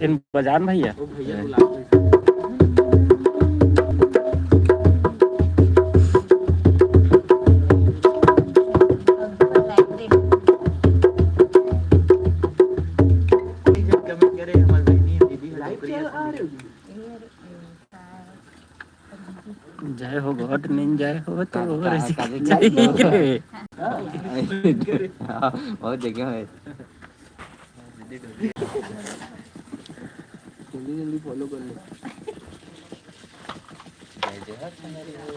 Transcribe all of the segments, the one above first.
इन बजान भैया जय हो गॉड नहीं जय हो तो बहुत जगह है जल्दी फॉलो कर लो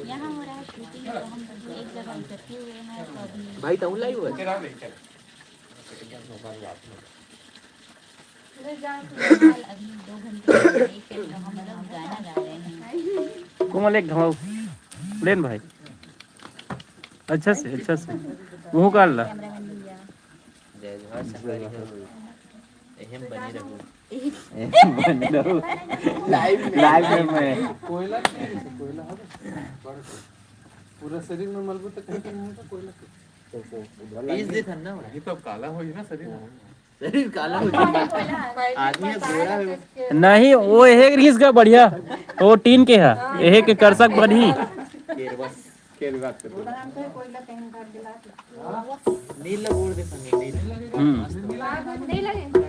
यहाँ हो रहा है शूटिंग तो हम एक जगह इकट्ठे हुए हैं तो अभी भाई तुम लाइव हो फिलहाल अभी 2 घंटे ब्रेक है तो हम लोग गाना गा रहे हैं। कोमल एक घमाओ लेन भाई अच्छा से मुंह काट ला कैमरामैन भैया जय जोहार संगवारी हो एहम बनी रहू लाइव में मैं कोयला पूरा शरीर में मलबू तक नहीं होता कोयला बीज दे थन्ना ये तो काला हो ना शरीर शरीर काला हो जाता आदमी गोरा है नहीं वो एक रीस का बढ़िया वो टीन के है यही के कर सक बनी केरबस केर बात कर नील बोल दे संगे नील नहीं लगे